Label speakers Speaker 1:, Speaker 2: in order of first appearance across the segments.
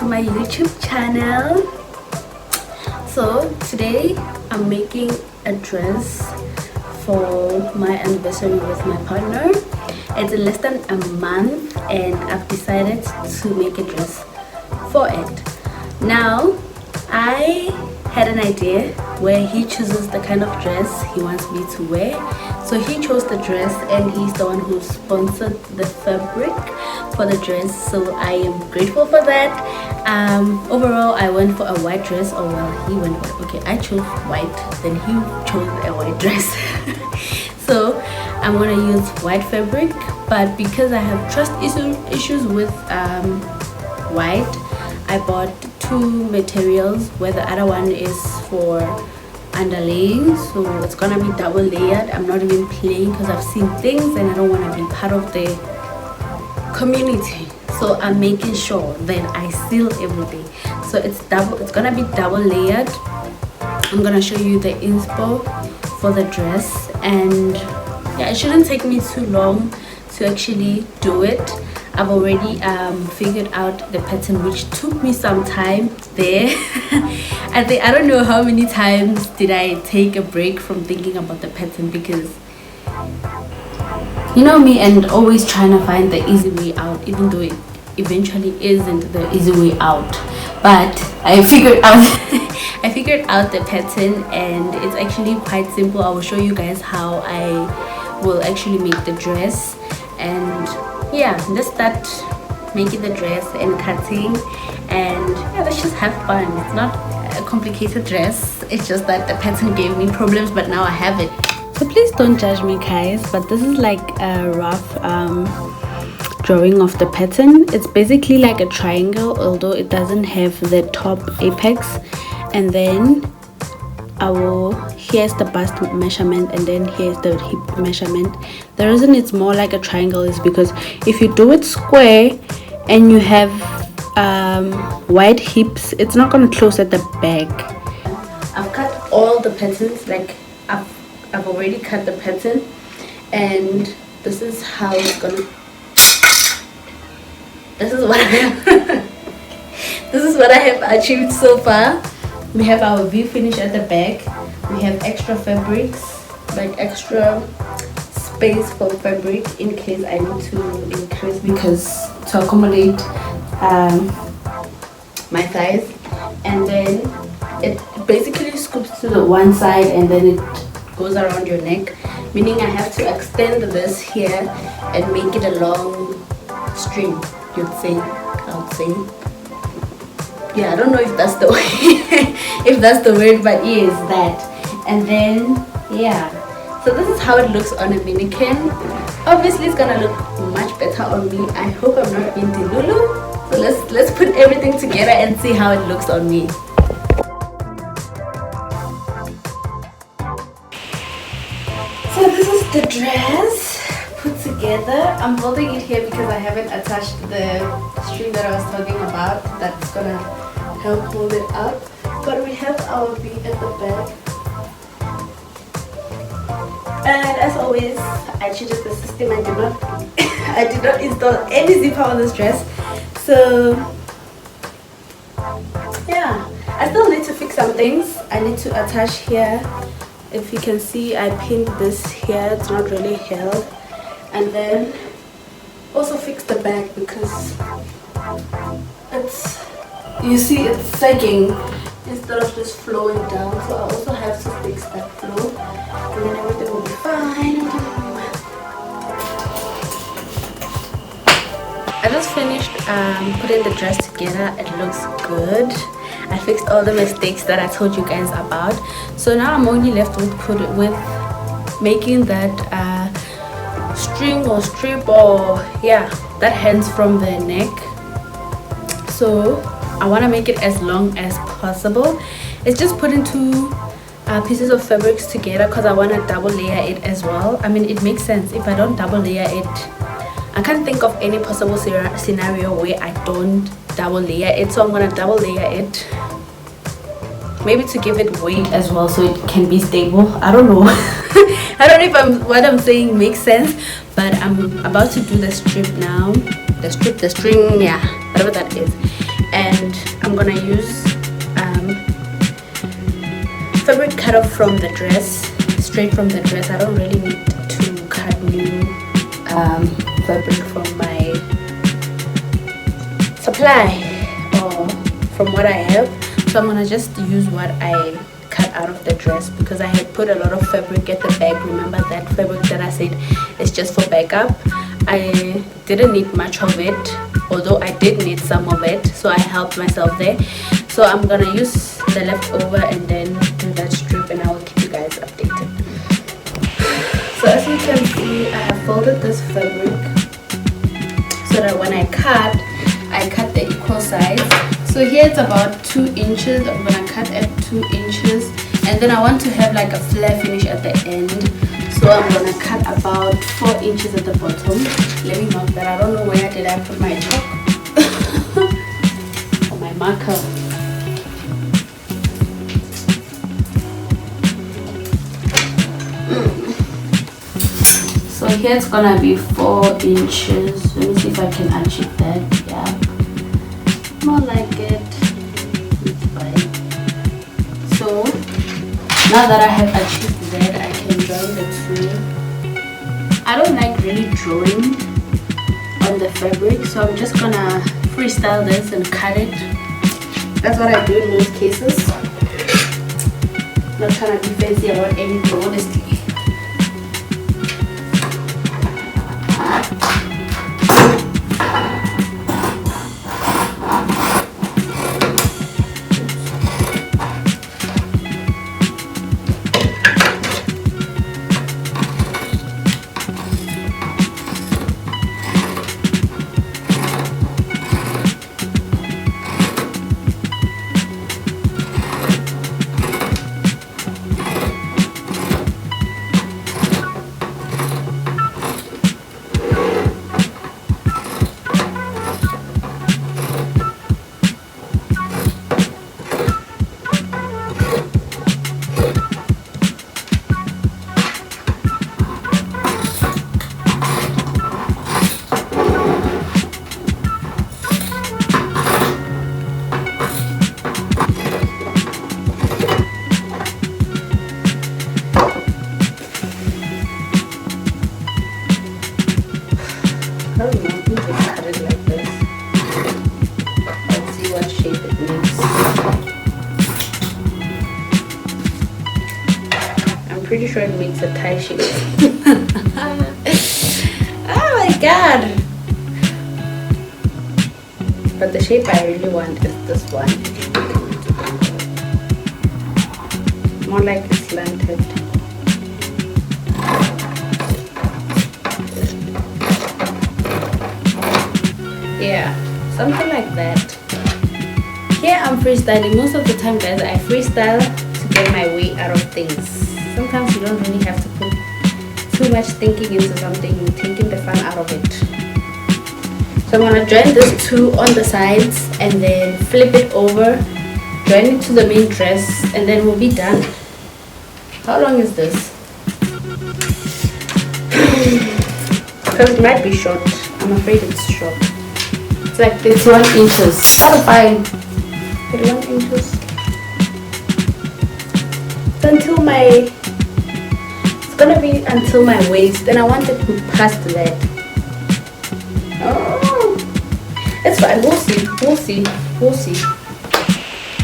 Speaker 1: my YouTube channel. So today I'm making a dress for my anniversary with my partner. It's in less than a month and I've decided to make a dress for it. Now I had an idea where he chooses the kind of dress he wants me to wear. So he chose the dress and he's the one who sponsored the fabric for the dress, so I am grateful for that. Overall I went for a white dress, or well, he went for, okay, I chose white, then he chose a white dress. So I'm gonna use white fabric, but because I have trust issues with white, I bought two materials, where the other one is for underlaying, so it's gonna be double layered. I'm not even playing because I've seen things and I don't want to be part of the community, so I'm making sure that I seal everything. So it's gonna be double layered. I'm gonna show you the inspo for the dress, and yeah, it shouldn't take me too long to actually do it. I've already figured out the pattern, which took me some time there. I don't know how many times did I take a break from thinking about the pattern, because you know me and always trying to find the easy way out, even though it eventually isn't the easy way out. But I figured out I figured out the pattern, and it's actually quite simple. I will show you guys how I will actually make the dress. And yeah, let's start making the dress and cutting, and yeah, let's just have fun. It's not a complicated dress, it's just that the pattern gave me problems, but now I have it. So please don't judge me, guys, but this is like a rough drawing of the pattern. It's basically like a triangle, although it doesn't have the top apex. And then here's the bust measurement, and then here's the hip measurement. The reason it's more like a triangle is because if you do it square and you have wide hips, it's not going to close at the back. I've cut all the patterns, like I've already cut the pattern, and this is how it's gonna, this is what I have this is what I have achieved so far. We have our V finish at the back. We have extra fabrics, like extra space for fabric in case I need to increase, because to accommodate my thighs. And then it basically scoops to the one side and then it goes around your neck, meaning I have to extend this here and make it a long string, you'd say, I would say. Yeah, I don't know if that's the way if that's the word, but yes, that. And then yeah, so this is how it looks on a mannequin. Obviously it's gonna look much better on me. I hope I'm not being delulu. So let's put everything together and see how it looks on me. So this is the dress put together. I'm holding it here because I haven't attached the string that I was talking about that's gonna help hold it up. But we have our V at the back, and as always I cheated the system. I did not install any zipper on this dress, so yeah, I still need to fix some things. I need to attach here. If you can see, I pinned this here, it's not really held. And then also fix the back because it's, you see, it's sagging instead of just flowing down. So I also have to fix that flow, and then everything will be fine. I just finished putting the dress together. It looks good. I fixed all the mistakes that I told you guys about. So now I'm only left with making that string or strip, or yeah, that hangs from the neck. So I want to make it as long as possible. It's just putting two pieces of fabrics together because I want to double layer it as well. I mean, it makes sense if I don't double layer it. I can't think of any possible scenario where I don't double layer it, so I'm gonna double layer it, maybe to give it weight as well so it can be stable. I don't know. I don't know if what I'm saying makes sense, but I'm about to do the strip now. The string, yeah, whatever that is. and I'm gonna use fabric cut off from the dress, straight from the dress. I don't really need to cut new fabric from my supply or from what I have. So I'm gonna just use what I cut out of the dress, because I had put a lot of fabric at the back. Remember that fabric that I said is just for backup? I didn't need much of it, although I did need some of it, so I helped myself there. So I'm gonna use the leftover and then do that strip, and I will keep you guys updated. So as you can see, I have folded this fabric so that when I cut the equal size. So here it's about 2 inches. I'm gonna cut at 2 inches, and then I want to have like a flare finish at the end. So I'm gonna cut about 4 inches at the bottom. Let me mark that. I don't know where did I put my chalk or my marker. So here it's gonna be 4 inches. Let me see if I can achieve that. Yeah, more like it. It's fine. So now that I have achieved that, I can join the two. I don't like really drawing on the fabric, so I'm just gonna freestyle this and cut it. That's what I do in most cases. Not trying to be fancy about anything, honestly. Pretty sure it makes a tie shape. Oh my god! But the shape I really want is this one. More like a slanted. Yeah, something like that. Here I'm freestyling. Most of the time, guys, I freestyle to get my way out of things. Sometimes you don't really have to put too much thinking into something, you're taking the fun out of it. So I'm gonna join this two on the sides and then flip it over, join it to the main dress, and then we'll be done. How long is this? Because it might be short. I'm afraid it's short. It's like 31 inches. Oh, fine. 31 inches. It's until my... gonna be until my waist, and I want it past that. Oh, it's fine. We'll see. We'll see. We'll see.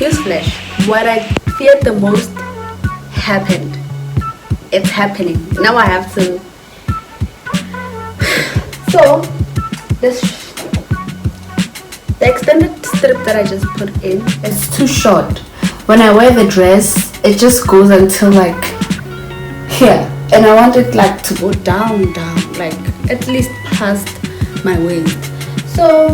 Speaker 1: Newsflash: what I feared the most happened. It's happening now. I have to. So the extended strip that I just put in is too short. When I wear the dress, it just goes until like here. And I want it like to go down, like at least past my waist. So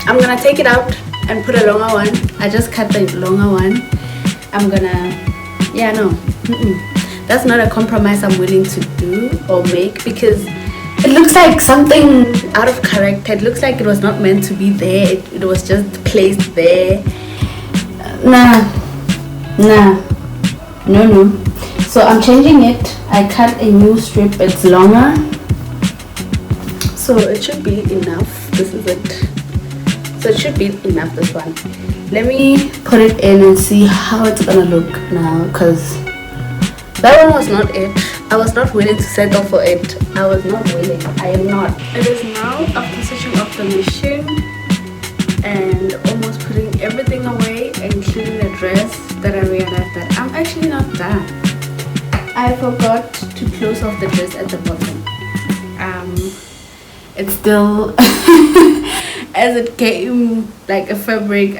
Speaker 1: I'm gonna take it out and put a longer one. I just cut the longer one. I'm gonna, yeah, no, that's not a compromise I'm willing to do or make, because it looks like something out of character. It looks like it was not meant to be there. It was just placed there. No. So I'm changing it. I cut a new strip. It's longer, so it should be enough. This is it. So it should be enough, this one. Let me put it in and see how it's gonna look now, because that one was not it. I was not willing to settle for it. I was not willing. I am not. It is now after switching off the machine and almost putting everything away, including the dress, that I realized that I'm actually not done. I forgot to close off the dress at the bottom. It's still as it came, like a fabric.